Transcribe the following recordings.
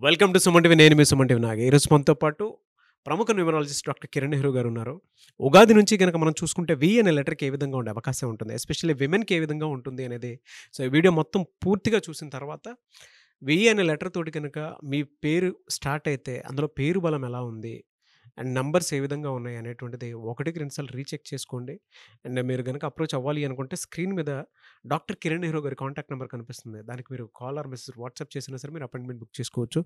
Welcome to Suman TV. నేను మీ Suman TV నాగ. ఈరోజు మనతో పాటు ప్రముఖ న్యూమరాలజిస్ట్ డాక్టర్ కిరణ్ నెహ్రూ గారు ఉన్నారు. ఉగాది నుంచి గనక మనం చూసుకుంటే వి అనే లెటర్‌కి ఏ విధంగా ఉండే అవకాశం ఉంటుంది, ఎస్పెషల్లీ విమెన్‌కి ఏ విధంగా ఉంటుంది అనేది. సో, ఈ వీడియో మొత్తం పూర్తిగా చూసిన తర్వాత వి అనే లెటర్ తోటి గనక మీ పేరు స్టార్ట్ అయితే అందులో పేరు బలం ఎలా ఉంది అండ్ నంబర్స్ ఏ విధంగా ఉన్నాయి అనేటువంటిది ఒకటికి రెండు సార్లు రీచెక్ చేసుకోండి. అండ్ మీరు గనక అప్రోచ్ అవ్వాలి అనుకుంటే స్క్రీన్ మీద డాక్టర్ కిరణ్ నెహ్రూ గారి కాంటాక్ట్ నెంబర్ కనిపిస్తుంది. దానికి మీరు కాల్ ఆర్ మెసేజ్ వాట్సాప్ చేసినా సరే మీరు అపాయింట్మెంట్ బుక్ చేసుకోవచ్చు.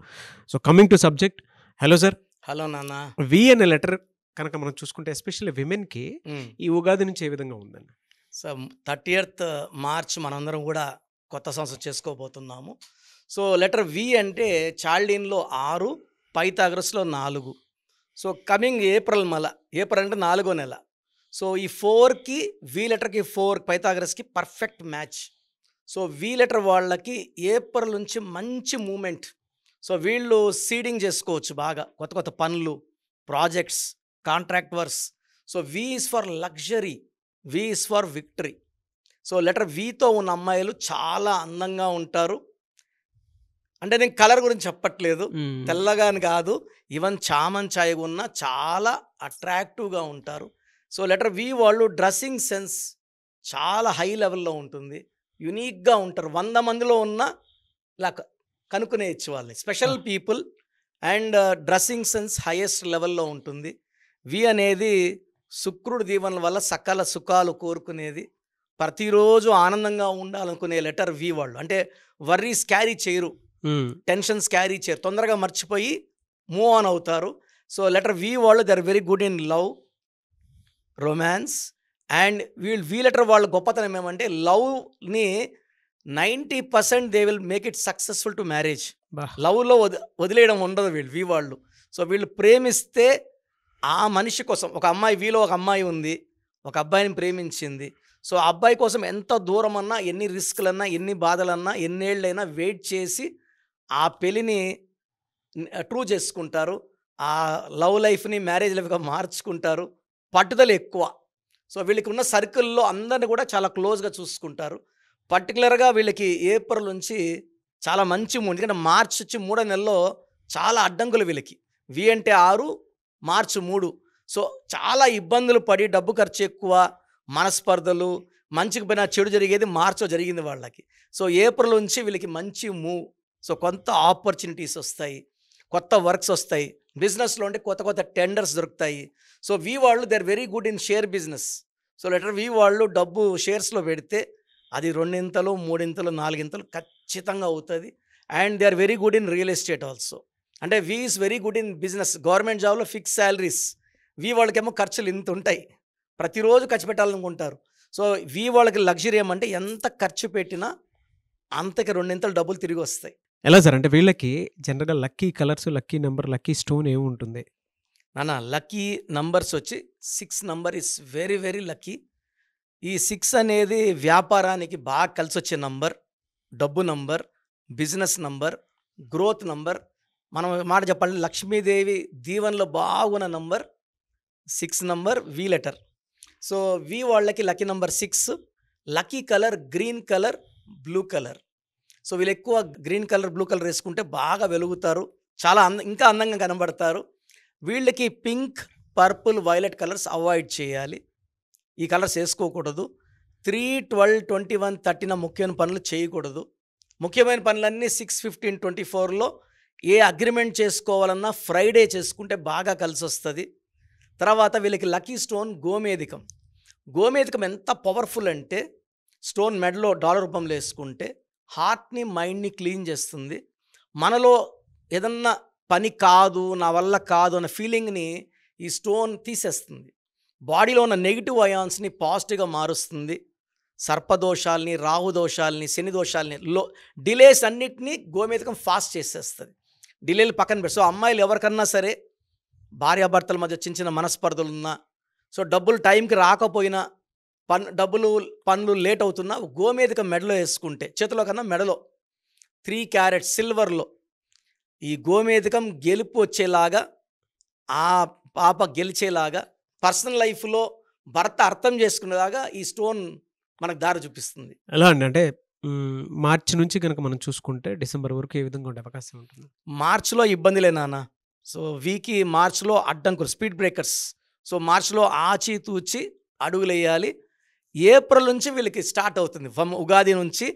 So, coming to subject. Hello sir. Hello నాన్న. వి అనే లెటర్ కనుక మనం చూసుకుంటే ఎస్పెషల్లీ విమెన్‌కి ఈ ఉగాది నుంచి ఏ విధంగా ఉందండి? సో 30th మార్చ్ మనందరం కూడా కొత్త సంవత్సరం చేసుకోబోతున్నాము. సో లెటర్ వి అంటే చాల్డీన్లో 6, పైథాగరస్లో 4. సో కమింగ్ ఏప్రిల్ ఏప్రిల్ అంటే 4వ నెల. సో ఈ 4కి వి లెటర్కి 4 పైథాగరస్కి perfect match. So V letter వాళ్ళకి ఏప్రిల్ నుంచి మంచి మూమెంట్. సో వీళ్ళు సీడింగ్ చేసుకోవచ్చు బాగా, కొత్త కొత్త పనులు, projects, contract works. So V is for luxury, V is for victory. So letter వితో ఉన్న అమ్మాయిలు చాలా అందంగా ఉంటారు. అంటే నేను కలర్ గురించి చెప్పట్లేదు, తెల్లగా అని కాదు, ఈవెన్ చామన్ ఛాయగా ఉన్న చాలా అట్రాక్టివ్గా ఉంటారు. సో లెటర్ వి వాళ్ళు డ్రెస్సింగ్ సెన్స్ చాలా హై లెవెల్లో ఉంటుంది, యునీక్గా ఉంటారు. 100 మందిలో ఉన్న ఇలా కనుక్కునేయచ్చు వాళ్ళని, special people. And dressing sense highest లెవెల్లో ఉంటుంది. వి అనేది శుక్రుడి దీవెనల వల్ల సకల సుఖాలు కోరుకునేది, ప్రతిరోజు ఆనందంగా ఉండాలనుకునే లెటర్ వి వాళ్ళు. అంటే వర్రీస్ క్యారీ చేయరు, టెన్షన్స్ క్యారీ చేయరు, తొందరగా మర్చిపోయి మూవ్ ఆన్ అవుతారు. సో లెటర్ వి వాళ్ళు they are very good in love, romance. And V letter వాళ్ళ గొప్పతనం ఏమంటే లవ్ని 90% they will make it successful to marriage. లవ్లో వదిలేయడం ఉండదు వీళ్ళు, వి వాళ్ళు. సో వీళ్ళు ప్రేమిస్తే ఆ మనిషి కోసం, ఒక అమ్మాయి, వీలో ఒక అమ్మాయి ఉంది, ఒక అబ్బాయిని ప్రేమించింది. సో ఆ అబ్బాయి కోసం ఎంత దూరం అన్నా, ఎన్ని రిస్క్లన్నా, ఎన్ని బాధలన్నా, ఎన్నేళ్ళైనా వెయిట్ చేసి ఆ పెళ్ళిని ట్రూ చేసుకుంటారు. ఆ లవ్ లైఫ్ని మ్యారేజ్ లైఫ్గా మార్చుకుంటారు. పట్టుదల ఎక్కువ. సో వీళ్ళకి ఉన్న సర్కిల్లో అందరిని కూడా చాలా క్లోజ్గా చూసుకుంటారు. పర్టికులర్గా వీళ్ళకి ఏప్రిల్ నుంచి చాలా మంచి మూడు, ఎందుకంటే మార్చ్ వచ్చి 3వ నెలలో చాలా అడ్డంకులు వీళ్ళకి. వి అంటే 6, మార్చి 3. సో చాలా ఇబ్బందులు పడి, డబ్బు ఖర్చు ఎక్కువ, మనస్పర్ధలు, మంచికి పోయినా చెడు జరిగేది మార్చిలో జరిగింది వాళ్ళకి. సో ఏప్రిల్ నుంచి వీళ్ళకి మంచి మూవ్. సో కొంత ఆపర్చునిటీస్ వస్తాయి, కొత్త వర్క్స్ వస్తాయి, బిజినెస్లో అంటే కొత్త కొత్త టెండర్స్ దొరుకుతాయి. సో వి వాళ్ళు they are very good in share business. So letter V వాళ్ళు డబ్బు షేర్స్లో పెడితే అది 2 3 4 ఖచ్చితంగా అవుతుంది. And they are very good in real estate also. అంటే V is very good in business. Government జాబ్లో ఫిక్స్ శాలరీస్, వి వాళ్ళకేమో ఖర్చులు ఇంత ఉంటాయి, ప్రతిరోజు ఖర్చు పెట్టాలనుకుంటారు. సో వి వాళ్ళకి లగ్జరీ ఏమంటే ఎంత ఖర్చు పెట్టినా అంతకి 2 డబ్బులు తిరిగి వస్తాయి. ఎలా సార్? అంటే వీళ్ళకి జనరల్గా lucky colours, lucky number, lucky stone ఏమి ఉంటుంది నాన్న? లక్కీ నంబర్స్ వచ్చి 6 number is very very lucky. ఈ 6 అనేది వ్యాపారానికి బాగా కలిసి వచ్చే నంబర్, డబ్బు number, business number, growth number. మనం మాట చెప్పాలంటే లక్ష్మీదేవి దీవెనలో బాగున్న number 6 number, V letter. So V వాళ్ళకి lucky number 6. Lucky colour green colour, blue colour. So వీళ్ళు ఎక్కువ గ్రీన్ కలర్, బ్లూ కలర్ వేసుకుంటే బాగా వెలుగుతారు, చాలా ఇంకా అందంగా కనబడతారు. వీళ్ళకి pink, purple, violet colours avoid చేయాలి, ఈ కలర్స్ వేసుకోకూడదు. 3, 12, 21, 13 ముఖ్యమైన పనులు చేయకూడదు. ముఖ్యమైన పనులన్నీ 6, 15, 24లో ఏ అగ్రిమెంట్ చేసుకోవాలన్నా ఫ్రైడే చేసుకుంటే బాగా కలిసి వస్తుంది. తర్వాత వీళ్ళకి లక్కీ స్టోన్ గోమేధికం. గోమేధికం ఎంత పవర్ఫుల్ అంటే స్టోన్ మెడలో డాలర్ రూపంలో వేసుకుంటే హార్ట్ని, మైండ్ని క్లీన్ చేస్తుంది. మనలో ఏదన్నా పని కాదు, నా వల్ల కాదు అన్న ఫీలింగ్ని ఈ స్టోన్ తీసేస్తుంది. బాడీలో ఉన్న నెగిటివ్ అయాన్స్ని పాజిటివ్గా మారుస్తుంది. సర్పదోషాలని, రాహుదోషాలని, శని దోషాలని, డిలేస్ అన్నిటినీ గోమేధికం ఫాస్ట్ చేసేస్తుంది. డిలేలు పక్కన పెట్టి, సో అమ్మాయిలు ఎవరికన్నా సరే భార్యాభర్తల మధ్య చిన్న చిన్న మనస్పర్ధలు ఉన్నా, సో డబ్బులు టైంకి రాకపోయినా, పనులు లేట్ అవుతున్నా గోమేధికం మెడలో వేసుకుంటే, చేతిలో కన్నా మెడలో 3 క్యారెట్స్ సిల్వర్లో ఈ గోమేధికం గెలుపు వచ్చేలాగా, ఆ పాప గెలిచేలాగా, పర్సనల్ లైఫ్లో భర్త అర్థం చేసుకునేలాగా ఈ స్టోన్ మనకు దారి చూపిస్తుంది. ఎలా అండి? అంటే మార్చి నుంచి గనక మనం చూసుకుంటే డిసెంబర్ వరకు ఏ విధంగా ఉండే అవకాశం ఉంటుంది? మార్చ్‌లో ఇబ్బందిలే నాన్న. సో, మార్చ్‌లో అడ్డంకులు స్పీడ్ బ్రేకర్స్. సో, మార్చ్‌లో ఆచితూచి అడుగులెయ్యాలి. ఏప్రిల్ నుంచి వీళ్ళకి స్టార్ట్ అవుతుంది. ఉగాది నుంచి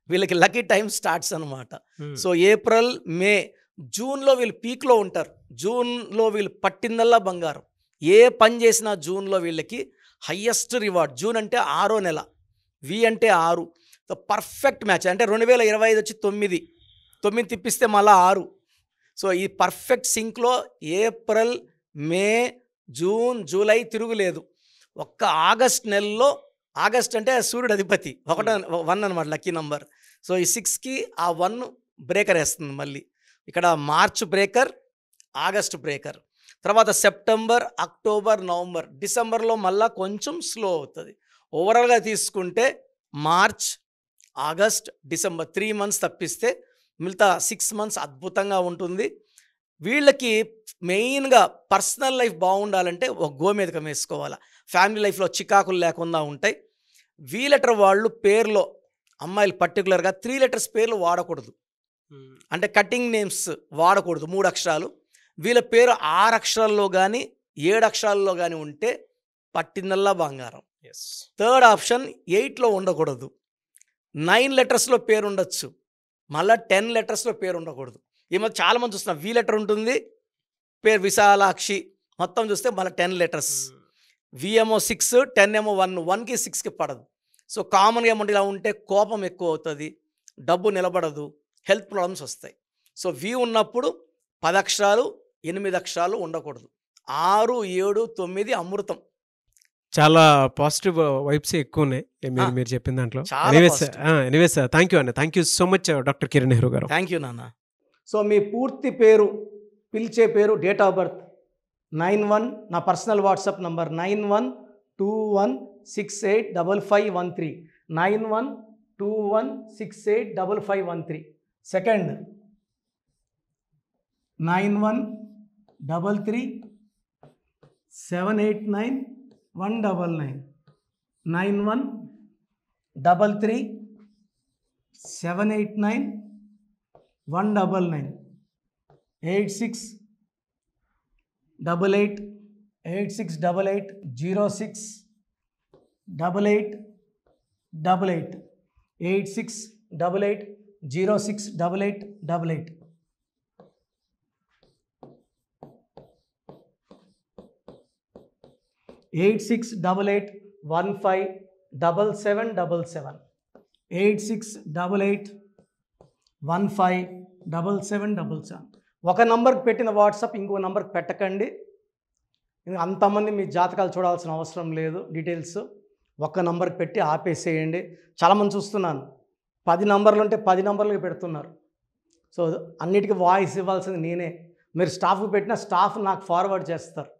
వీళ్ళకి లక్కీ టైమ్ స్టార్ట్స్ అనమాట. సో, ఏప్రిల్, మే, జూన్‌లో వీళ్ళు పీక్‌లో ఉంటారు. జూన్‌లో వీళ్ళు పట్టిందల్లా బంగారం. ఏ పని చేసినా జూన్‌లో వీళ్ళకి హయ్యెస్ట్ రివార్డ్. జూన్ అంటే 6వ నెల. అంటే 6. So, perfect match. అంటే 2025 వచ్చి 9. 9 తిప్పిస్తే మళ్ళా 6. సో, ఈ పర్ఫెక్ట్ సింక్‌లో ఏప్రిల్, మే, జూన్, జూలై తిరుగులేదు. ఒక్క ఆగస్ట్ నెలలో, ఆగస్ట్ అంటే సూర్యుడు అధిపతి 1 అనమాట లక్కీ నంబర్. సో, ఈ 6కి ఆ 1 బ్రేకర్ వేస్తుంది మళ్ళీ. ఇక్కడ మార్చ్ బ్రేకర్, ఆగస్ట్ బ్రేకర్. తర్వాత సెప్టెంబర్, అక్టోబర్, నవంబర్, డిసెంబర్లో మళ్ళా కొంచెం స్లో అవుతుంది. ఓవరాల్గా తీసుకుంటే మార్చ్, ఆగస్ట్, డిసెంబర్ 3 మంత్స్ తప్పిస్తే మిగతా 6 మంత్స్ అద్భుతంగా ఉంటుంది. వీళ్ళకి మెయిన్గా పర్సనల్ లైఫ్ బాగుండాలంటే ఒక గోమేధికం వేసుకోవాలి. ఫ్యామిలీ లైఫ్లో చికాకులు లేకుండా ఉంటాయి. వి లెటర్ వాళ్ళు పేర్లో అమ్మాయిలు పర్టికులర్గా 3 లెటర్స్ పేర్లు వాడకూడదు. అంటే కటింగ్ నేమ్స్ వాడకూడదు. 3 అక్షరాలు. వీళ్ళ పేరు 6 అక్షరాల్లో కానీ 7 అక్షరాల్లో కానీ ఉంటే పట్టిందల్లా బంగారం. థర్డ్ ఆప్షన్ 8లో ఉండకూడదు. 9 లెటర్స్లో పేరు ఉండొచ్చు. మళ్ళీ 10 లెటర్స్లో పేరు ఉండకూడదు. ఈ మధ్య చాలామంది చూస్తున్నాం వి లెటర్ ఉంటుంది, పేరు విశాలాక్షి, మొత్తం చూస్తే మళ్ళీ 10 లెటర్స్. వి ఏమో 6, 10 ఏమో 1. 1కి 6కి పడదు. సో, కామన్గా ఏమంటే ఇలా ఉంటే కోపం ఎక్కువ అవుతుంది, డబ్బు నిలబడదు, హెల్త్ ప్రాబ్లమ్స్ వస్తాయి. సో, వి ఉన్నప్పుడు 10 అక్షరాలు, 8 అక్షరాలు ఉండకూడదు. 6, 7, 9 అమృతం. చాలా పాజిటివ్ వైబ్స్ ఎక్కువ ఉన్నాయి మీరు చెప్పిన దాంట్లో. ఎనీవేస్ థ్యాంక్ యూ అన్న. Thank you so much doctor Kiran Nehru గారు. థ్యాంక్ యూ నాన్న. సో, మీ పూర్తి పేరు, పిలిచే పేరు, డేట్ ఆఫ్ బర్త్ 91, నా personal WhatsApp number 9121685513, 9121685513. Second 9133789199, 9133789199, 868886880688, 8688068888. Eight 8688157777, 8688157777. ఒక నంబర్కి పెట్టిన వాట్సాప్ ఇంకో నంబర్కి పెట్టకండి. అంతమంది మీ జాతకాలు చూడాల్సిన అవసరం లేదు. డీటెయిల్స్ ఒక్క నంబర్కి పెట్టి ఆపేసేయండి. చాలామంది చూస్తున్నాను 10 నంబర్లు ఉంటే 10 నంబర్లకి పెడుతున్నారు. సో, అన్నిటికీ వాయిస్ ఇవ్వాల్సింది నేనే. మీరు స్టాఫ్కి పెట్టిన స్టాఫ్ నాకు ఫార్వర్డ్ చేస్తారు,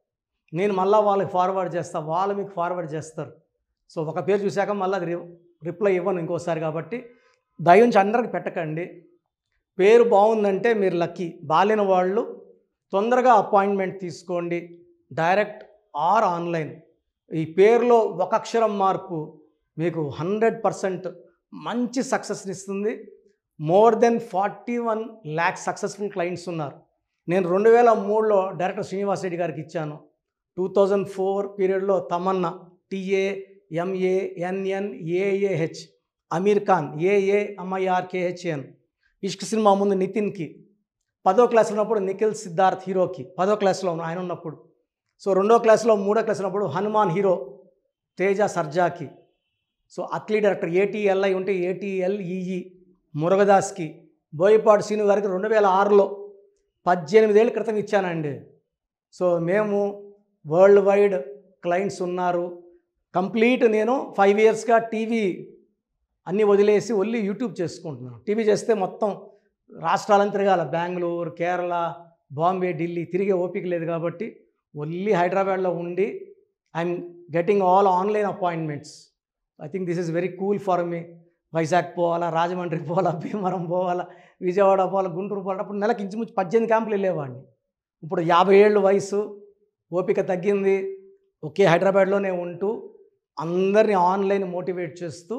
నేను మళ్ళీ వాళ్ళకి ఫార్వర్డ్ చేస్తాను, వాళ్ళు మీకు ఫార్వర్డ్ చేస్తారు. సో, ఒక పేరు చూశాక మళ్ళీ అది రిప్లై ఇవ్వను ఇంకోసారి. కాబట్టి దయించి అందరికి పెట్టకండి. పేరు బాగుందంటే మీరు లక్కీ. బాలేని వాళ్ళు తొందరగా అపాయింట్మెంట్ తీసుకోండి, డైరెక్ట్ ఆర్ ఆన్లైన్. ఈ పేరులో ఒక అక్షరం మార్పు మీకు 100% మంచి సక్సెస్ని ఇస్తుంది. More than 41 lakh successful clients ఉన్నారు. నేను 2003లో డైరెక్టర్ శ్రీనివాస్ రెడ్డి గారికి ఇచ్చాను. 2004 పీరియడ్లో తమన్నా, TAMANNAAH, అమీర్ ఖాన్, AAMIRKHAN, ఇష్క్ సినిమా ముందు నితిన్కి, 10వ క్లాస్లో ఉన్నప్పుడు నిఖిల్ సిద్ధార్థ్ హీరోకి, 10వ క్లాస్లో ఆయన ఉన్నప్పుడు. సో, 2వ క్లాస్లో 3వ క్లాస్ ఉన్నప్పుడు హనుమాన్ హీరో తేజ సర్జాకి. సో, అట్లీ డైరెక్టర్ ATLI ఉంటే ATLEE మురుగదాస్కి, బోయపాడు శ్రీను గారికి 2006లో 18 ఏళ్ళ క్రితం ఇచ్చానండి. సో, మేము వరల్డ్ వైడ్ క్లయింట్స్ ఉన్నారు. కంప్లీట్ నేను 5 ఇయర్స్గా టీవీ అన్నీ వదిలేసి ఓన్లీ యూట్యూబ్ చేసుకుంటున్నాను. టీవీ చేస్తే మొత్తం రాష్ట్రాలను తిరగాల, బెంగళూరు, కేరళ, బాంబే, ఢిల్లీ తిరిగే ఓపిక లేదు. కాబట్టి ఓన్లీ హైదరాబాద్లో ఉండి I'm getting all online appointments. I think this is very cool for me. Vizag పోవాలా, రాజమండ్రి పోవాలా, భీమవరం పోవాలా, విజయవాడ పోవాలా, గుంటూరు పోవాలా. అప్పుడు నెలకి ఇంచుమించు 18 క్యాంపులు వెళ్ళేవాడిని. ఇప్పుడు 50 ఏళ్ళు వయసు, ఓపిక తగ్గింది. ఒకే హైదరాబాద్లోనే ఉంటూ అందరినీ ఆన్లైన్ మోటివేట్ చేస్తూ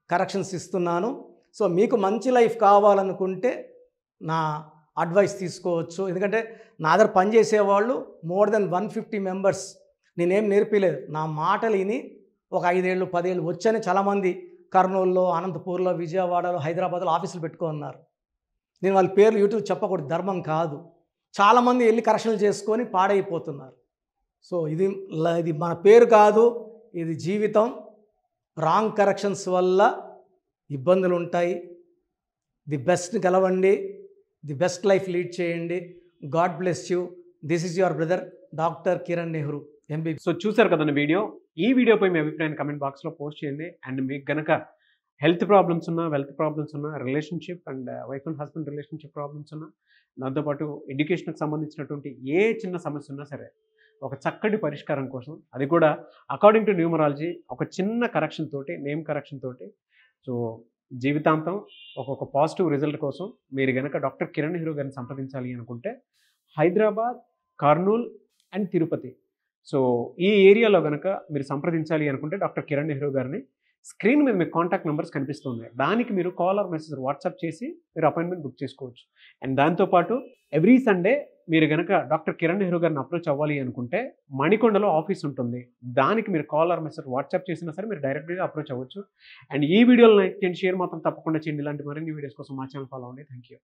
కరెక్షన్స్ ఇస్తున్నాను. సో మీకు మంచి లైఫ్ కావాలనుకుంటే నా అడ్వైస్ తీసుకోవచ్చు. ఎందుకంటే నా దగ్గర పనిచేసేవాళ్ళు మోర్ దెన్ 150 మెంబర్స్. నేనేం నేర్పిలేదు, నా మాటలు విని ఒక 5 ఏళ్ళు 10 ఏళ్ళు వచ్చని చాలామంది కర్నూలులో, అనంతపూర్లో, విజయవాడలో, హైదరాబాద్లో ఆఫీసులు పెట్టుకున్నారు. నేను వాళ్ళ పేర్లు యూట్యూబ్ చెప్పకూడదు, ధర్మం కాదు. చాలామంది వెళ్ళి కరెక్షన్లు చేసుకొని పాడైపోతున్నారు. సో ఇది మన పేరు కాదు, ఇది జీవితం. రాంగ్ కరెక్షన్స్ వల్ల ఇబ్బందులు ఉంటాయి. ది బెస్ట్ గెలవండి, ది బెస్ట్ లైఫ్ లీడ్ చేయండి. God bless you. This is your brother doctor Kiran Nehru MB. So చూసారు కదండి వీడియో. ఈ వీడియోపై మీ అభిప్రాయాన్ని కమెంట్ బాక్స్లో పోస్ట్ చేయండి. అండ్ మీకు కనుక హెల్త్ ప్రాబ్లమ్స్ ఉన్నా, వెల్త్ ప్రాబ్లమ్స్ ఉన్నా, relationship and wife and husband relationship problems ఉన్నా, దాంతోపాటు ఎడ్యుకేషన్కి సంబంధించినటువంటి ఏ చిన్న సమస్య ఉన్నా సరే ఒక చక్కటి పరిష్కారం కోసం, అది కూడా అకార్డింగ్ టు న్యూమరాలజీ ఒక చిన్న కరెక్షన్ తోటి, నేమ్ కరెక్షన్ తోటి, సో జీవితాంతం ఒక పాజిటివ్ రిజల్ట్ కోసం మీరు కనుక డాక్టర్ కిరణ్ నెహ్రూ గారిని సంప్రదించాలి అనుకుంటే హైదరాబాద్, కర్నూల్ అండ్ తిరుపతి, సో ఈ ఏరియాలో కనుక మీరు సంప్రదించాలి అనుకుంటే డాక్టర్ కిరణ్ నెహ్రూ గారిని స్క్రీన్ మీద మీకు కాంటాక్ట్ నెంబర్స్ కనిపిస్తుంది. దానికి మీరు కాల్ ఆర్ మెసేజ్ వాట్సాప్ చేసి మీరు అపాయింట్మెంట్ బుక్ చేసుకోవచ్చు. అండ్ దాంతోపాటు ఎవ్రీ సండే మీరు కనుక డాక్టర్ కిరణ్ నెహ్రూ గారిని అప్రోచ్ అవ్వాలి అనుకుంటే మణికొండలో ఆఫీస్ ఉంటుంది. దానికి మీరు కాల్ ఆర్ మెసేజ్ వాట్సాప్ చేసినా సరే మీరు డైరెక్ట్గా అప్రోచ్ అవ్వచ్చు. అండ్ ఈ వీడియోలో లైక్ చేయండి, షేర్ మాత్రం తప్పకుండా చేయండి. ఇలాంటి మరిన్ని వీడియోస్ కోసం మా ఛానల్ ఫాలో అవ్వండి. Thank you.